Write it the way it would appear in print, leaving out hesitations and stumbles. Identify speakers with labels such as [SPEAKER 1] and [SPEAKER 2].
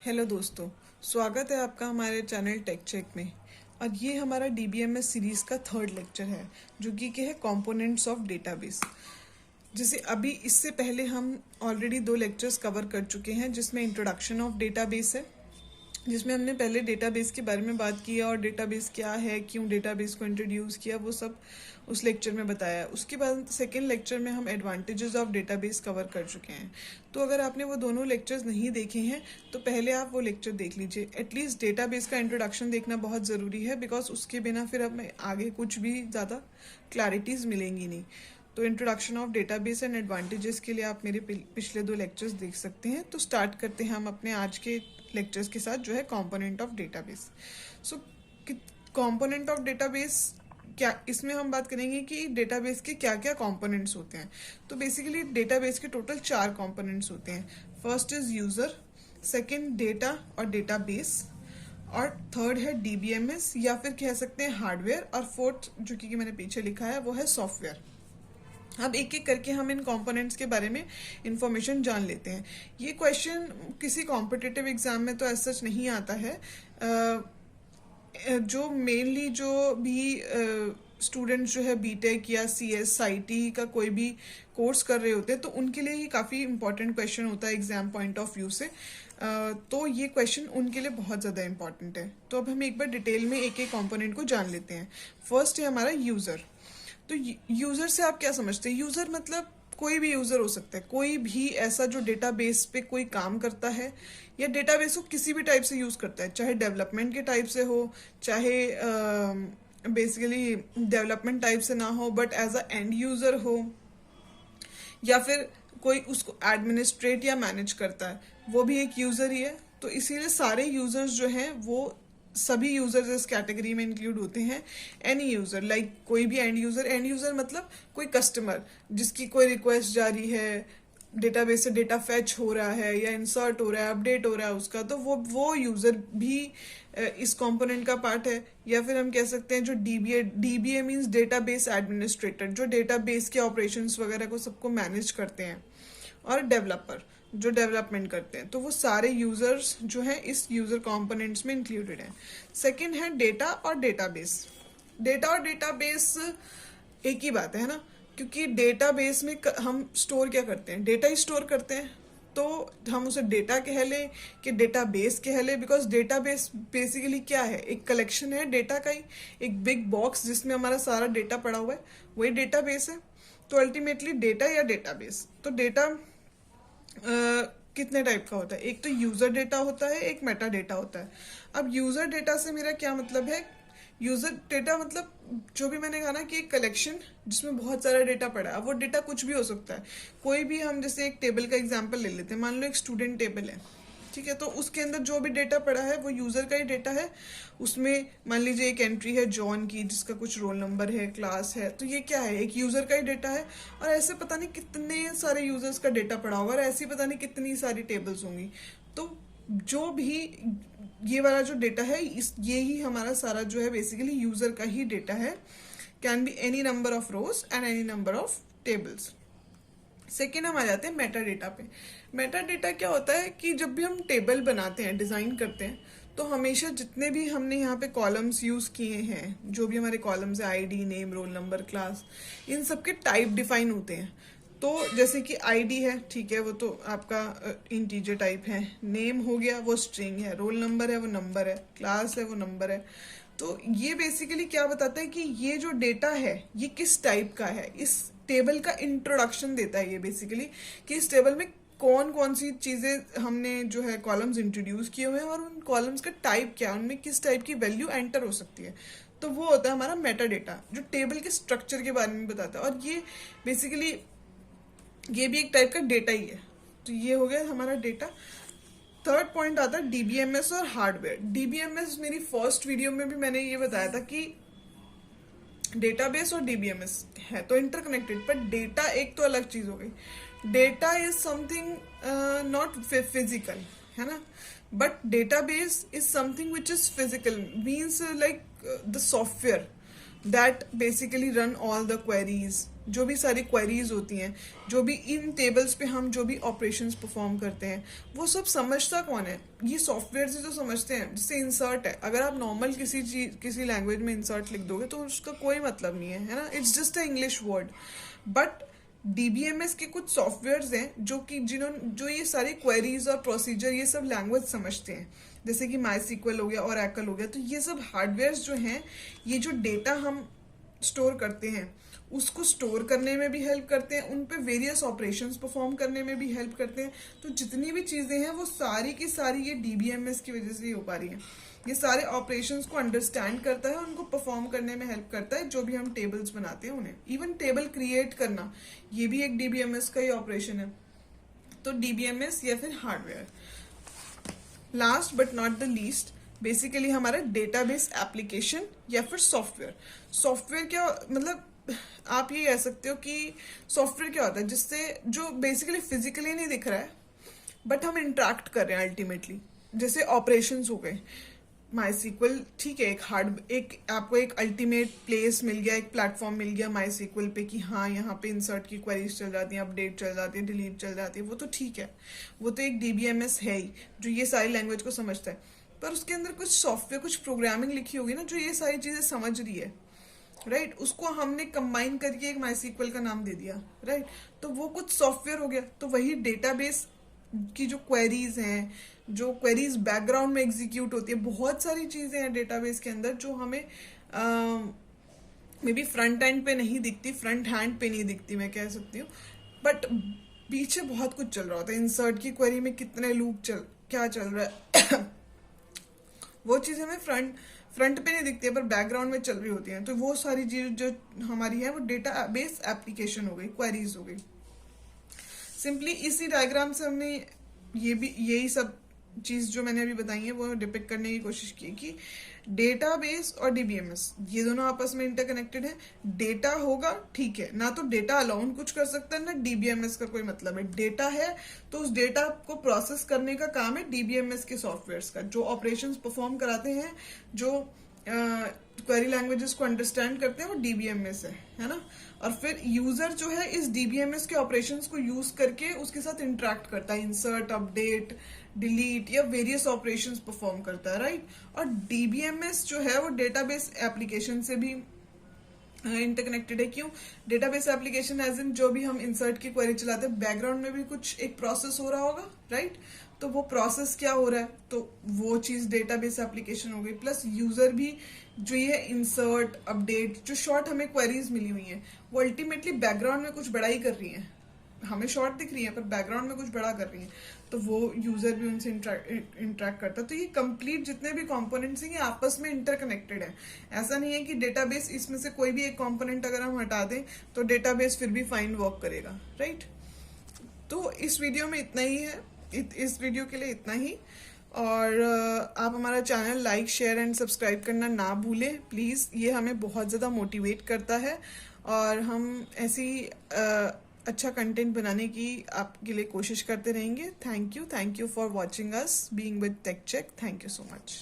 [SPEAKER 1] Hello दोस्तों, स्वागत है आपका हमारे चैनल टेक चेक में। और ये हमारा डीबीएमएस सीरीज़ का थर्ड लेक्चर है जो कि है कंपोनेंट्स ऑफ डेटाबेस। जैसे अभी इससे पहले हम ऑलरेडी 2 लेक्चर्स कवर कर चुके हैं जिसमें इंट्रोडक्शन ऑफ डेटाबेस है, जिसमें हमने पहले डेटाबेस के बारे में बात किया और डेटाबेस क्या है, क्यों डेटाबेस को इंट्रोड्यूस किया, वो सब उस लेक्चर में बताया। उसके बाद सेकेंड लेक्चर में हम एडवांटेजेस ऑफ डेटाबेस कवर कर चुके हैं। तो अगर आपने वो दोनों लेक्चर्स नहीं देखे हैं तो पहले आप वो लेक्चर देख लीजिए। एटलीस्ट डेटाबेस का इंट्रोडक्शन देखना बहुत ज़रूरी है, बिकॉज उसके बिना फिर हमें आगे कुछ भी ज़्यादा क्लैरिटीज़ मिलेंगी नहीं। तो introduction of database and advantages के लिए आप मेरे पिछले 2 लेक्चर्स देख सकते हैं। तो स्टार्ट करते हैं हम अपने आज के लेक्चर्स के साथ, जो है component of database. So component of database क्या, इसमें हम बात करेंगे कि डेटाबेस के क्या क्या कंपोनेंट्स होते हैं। तो बेसिकली डेटाबेस के टोटल 4 कंपोनेंट्स होते हैं। First is user, second data और डेटाबेस, और थर्ड है डीबीएमएस या फिर कह सकते हैं हार्डवेयर, और फोर्थ जो कि मैंने पीछे लिखा है वो है सॉफ्टवेयर। अब एक एक करके हम इन कंपोनेंट्स के बारे में इंफॉर्मेशन जान लेते हैं। ये क्वेश्चन किसी कॉम्पिटिटिव एग्जाम में तो ऐसा सच नहीं आता है। जो मेनली जो भी स्टूडेंट्स जो है बीटेक या सीएस आईटी का कोई भी कोर्स कर रहे होते हैं तो उनके लिए ये काफ़ी इंपॉर्टेंट क्वेश्चन होता है एग्जाम पॉइंट ऑफ व्यू से। तो ये क्वेश्चन उनके लिए बहुत ज़्यादा इंपॉर्टेंट है। तो अब हम एक बार डिटेल में एक एक कंपोनेंट को जान लेते हैं। फर्स्ट है हमारा यूज़र। तो यूजर से आप क्या समझते हैं? यूजर मतलब कोई भी यूजर हो सकता है, कोई भी ऐसा जो डेटाबेस पे कोई काम करता है या डेटाबेस को किसी भी टाइप से यूज करता है, चाहे डेवलपमेंट के टाइप से हो, चाहे बेसिकली डेवलपमेंट टाइप से ना हो but as a end user हो, या फिर कोई उसको एडमिनिस्ट्रेट या मैनेज करता है, वो भी एक यूजर ही है। तो इसीलिए सारे यूजर्स जो हैं वो सभी यूजर्स इस कैटेगरी में इंक्लूड होते हैं। एनी यूजर, लाइक कोई भी एंड यूजर मतलब कोई कस्टमर जिसकी कोई रिक्वेस्ट जारी है, डेटाबेस से डेटा फैच हो रहा है या इंसर्ट हो रहा है, अपडेट हो रहा है उसका, तो वो यूजर भी इस कंपोनेंट का पार्ट है। या फिर हम कह सकते हैं जो डीबीए मीन्स डेटाबेस एडमिनिस्ट्रेटर, जो डेटाबेस के ऑपरेशंस वगैरह को सबको मैनेज करते हैं, और डेवलपर जो डेवलपमेंट करते हैं। तो वो सारे यूजर्स जो हैं इस यूजर कंपोनेंट्स में इंक्लूडेड हैं। सेकंड है डेटा और डेटाबेस। डेटा और डेटाबेस एक ही बात है ना, क्योंकि डेटाबेस में हम स्टोर क्या करते हैं? डेटा ही स्टोर करते हैं। तो हम उसे डेटा कह लें कि डेटाबेस कह लें, बिकॉज डेटाबेस बेसिकली क्या है? एक कलेक्शन है डेटा का ही, एक बिग बॉक्स जिसमें हमारा सारा डेटा पड़ा हुआ है, वही डेटाबेस है। तो अल्टीमेटली डेटा या डेटाबेस। तो डेटा कितने टाइप का होता है? एक तो यूजर डेटा होता है, एक मेटा डेटा होता है। अब यूजर डेटा से मेरा क्या मतलब है? यूजर डेटा मतलब जो भी मैंने कहा ना कि एक कलेक्शन जिसमें बहुत सारा डेटा पड़ा है। अब वो डेटा कुछ भी हो सकता है, कोई भी। हम जैसे एक टेबल का एग्जांपल ले लेते हैं, मान लो एक स्टूडेंट टेबल है, ठीक है, तो उसके अंदर जो भी डेटा पड़ा है वो यूजर का ही डेटा है। उसमें मान लीजिए एक एंट्री है जॉन की जिसका कुछ रोल नंबर है, क्लास है, तो ये क्या है? एक यूजर का ही डेटा है। और ऐसे पता नहीं कितने सारे यूजर्स का डेटा पड़ा होगा और ऐसी पता नहीं कितनी सारी टेबल्स होंगी। तो जो भी ये वाला जो डेटा है ये ही हमारा सारा जो है बेसिकली यूजर का ही डेटा है। Can be any number of rose and any number of tables. Second हम आ जाते हैं मेटा डेटा पे। मेटा डेटा क्या होता है कि जब भी हम टेबल बनाते हैं, डिज़ाइन करते हैं, तो हमेशा जितने भी हमने यहाँ पे कॉलम्स यूज़ किए हैं, जो भी हमारे कॉलम्स है, ID, name, roll number, class, इन सब के टाइप डिफाइन होते हैं। तो जैसे कि आईडी है, ठीक है, वो तो आपका इंटीजर टाइप है, नेम हो गया वो स्ट्रिंग है, रोल नंबर है वो नंबर है, क्लास है वो नंबर है। तो ये बेसिकली क्या बताता है कि ये जो डेटा है ये किस टाइप का है। इस टेबल का इंट्रोडक्शन देता है ये बेसिकली कि इस टेबल में कौन कौन सी चीज़ें हमने जो है कॉलम्स इंट्रोड्यूस किए हुए हैं और उन कॉलम्स का टाइप क्या है, उनमें किस टाइप की वैल्यू एंटर हो सकती है। तो वो होता है हमारा मेटा डेटा, जो टेबल के स्ट्रक्चर के बारे में बताता है। और ये बेसिकली ये भी एक टाइप का डेटा ही है। तो ये हो गया हमारा डेटा। थर्ड पॉइंट आता है डीबीएमएस और हार्डवेयर। डीबीएमएस मेरी फर्स्ट वीडियो में भी मैंने ये बताया था कि डेटाबेस और डीबीएमएस है तो इंटरकनेक्टेड, पर डेटा एक तो अलग चीज हो गई। Data is something not physical, है ना, but database is something which is physical, means like the software that basically run all the queries, जो भी सारी क्वेरीज होती हैं, जो भी इन टेबल्स पे हम जो भी ऑपरेशंस परफॉर्म करते हैं, वो सब समझता कौन है? ये सॉफ्टवेयर से जो समझते हैं। जैसे इंसर्ट है, अगर आप नॉर्मल किसी चीज किसी लैंग्वेज में इंसर्ट लिख दोगे तो उसका कोई मतलब नहीं है ना, it's just a English word. But DBMS के कुछ सॉफ्टवेयर्स हैं जो ये सारी क्वेरीज और प्रोसीजर ये सब लैंग्वेज समझते हैं, जैसे कि माई सीक्वल हो गया और एकल हो गया। तो ये सब हार्डवेयर्स जो हैं, ये जो डेटा हम स्टोर करते हैं उसको स्टोर करने में भी हेल्प करते हैं, उन पे वेरियस ऑपरेशंस परफॉर्म करने में भी हेल्प करते हैं। तो जितनी भी चीज़ें हैं वो सारी की सारी ये डीबीएमएस की वजह से ही हो पा रही हैं। ये सारे ऑपरेशंस को अंडरस्टैंड करता है, उनको परफॉर्म करने में हेल्प करता है, जो भी हम टेबल्स बनाते हैं उन्हें। इवन टेबल क्रिएट करना, ये भी एक डीबीएमएस का ही ऑपरेशन है। तो डीबीएमएस या फिर hardware. Last but not the least, basically हमारा डेटाबेस एप्लीकेशन या फिर सॉफ्टवेयर। सॉफ्टवेयर क्या मतलब, आप ये कह सकते हो कि सॉफ्टवेयर क्या होता है, जिससे जो बेसिकली फिजिकली नहीं दिख रहा है बट हम इंटरेक्ट कर रहे हैं अल्टीमेटली। जैसे ऑपरेशंस हो गए, माई सीक्वल, ठीक है, एक आपको एक अल्टीमेट प्लेस मिल गया, एक प्लेटफॉर्म मिल गया माई सीक्वल पे कि हाँ यहाँ पे इंसर्ट की क्वेरीज चल जाती हैं, अपडेट चल जाती है, डिलीट चल जाती है, वो तो ठीक है, वो तो एक डीबीएमएस है ही जो ये सारी लैंग्वेज को समझता है। पर उसके अंदर कुछ सॉफ्टवेयर, कुछ प्रोग्रामिंग लिखी होगी ना जो ये सारी चीजें समझ रही है, राइट? उसको हमने कंबाइन करके एक माई सीक्वल का नाम दे दिया, राइट? तो वो कुछ सॉफ्टवेयर हो गया। तो वही डेटाबेस की जो क्वेरीज हैं, जो क्वेरीज बैकग्राउंड में एग्जीक्यूट होती है, बहुत सारी चीजें हैं डेटाबेस के अंदर जो हमें मे बी फ्रंट एंड पे नहीं दिखती, फ्रंट हैंड पे नहीं दिखती, मैं कह सकती हूँ, बट पीछे बहुत कुछ चल रहा होता है। इंसर्ट की क्वेरी में कितने लूप क्या चल रहा है वो चीज़ हमें फ्रंट पे नहीं दिखती है पर बैकग्राउंड में चल रही होती हैं। तो वो सारी चीज जो हमारी है वो डेटा बेस एप्लीकेशन हो गई, क्वेरीज हो गई। सिंपली इसी डायग्राम से हमने यही सब चीज जो मैंने अभी बताई है वो डिपिक्ट करने की कोशिश की कि डेटाबेस और डीबीएमएस ये दोनों आपस में इंटरकनेक्टेड है। डेटा होगा, ठीक है, ना तो डेटा अलाउन कुछ कर सकता है ना डीबीएमएस का कोई मतलब है। डेटा है तो उस डेटा को प्रोसेस करने का काम है डीबीएमएस के सॉफ्टवेयर्स का, जो ऑपरेशंस परफॉर्म कराते हैं, जो क्वेरी लैंग्वेजेस को अंडरस्टैंड करते हैं, वो डीबीएमएस है ना। और फिर यूजर जो है इस डीबीएमएस के ऑपरेशंस को यूज करके उसके साथ इंटरेक्ट करता है, इंसर्ट, अपडेट, डिलीट या वेरियस ऑपरेशंस परफॉर्म करता है, राइट? और डीबीएमएस जो है वो डेटाबेस एप्लीकेशन से भी इंटरकनेक्टेड है। क्यों? डेटाबेस एप्लीकेशन एज इन जो भी हम इंसर्ट की क्वेरी चलाते हैं, बैकग्राउंड में भी कुछ एक प्रोसेस हो रहा होगा, राइट? तो वो प्रोसेस क्या हो रहा है, तो वो चीज डेटाबेस एप्लीकेशन हो गई। प्लस यूजर भी जो ये इंसर्ट, अपडेट, जो शॉर्ट हमें क्वेरीज मिली हुई हैं वो अल्टीमेटली बैकग्राउंड में कुछ बड़ा ही कर रही हैं। हमें शॉर्ट दिख रही है पर बैकग्राउंड में कुछ बड़ा कर रही है, तो वो यूजर भी उनसे इंटरेक्ट करता है। तो ये कंप्लीट जितने भी कंपोनेंट्स हैं ये आपस में इंटरकनेक्टेड है। ऐसा नहीं है कि डेटाबेस, इसमें से कोई भी एक कंपोनेंट अगर हम हटा दें तो डेटाबेस फिर भी फाइन वर्क करेगा, राइट? तो इस वीडियो में इतना ही है, इस वीडियो के लिए इतना ही। और आप हमारा channel like, share and subscribe करना ना भूलें प्लीज़, ये हमें बहुत ज़्यादा मोटिवेट करता है और हम ऐसी अच्छा कंटेंट बनाने की आपके लिए कोशिश करते रहेंगे। Thank you for watching us being with Tech Check. Thank you so much.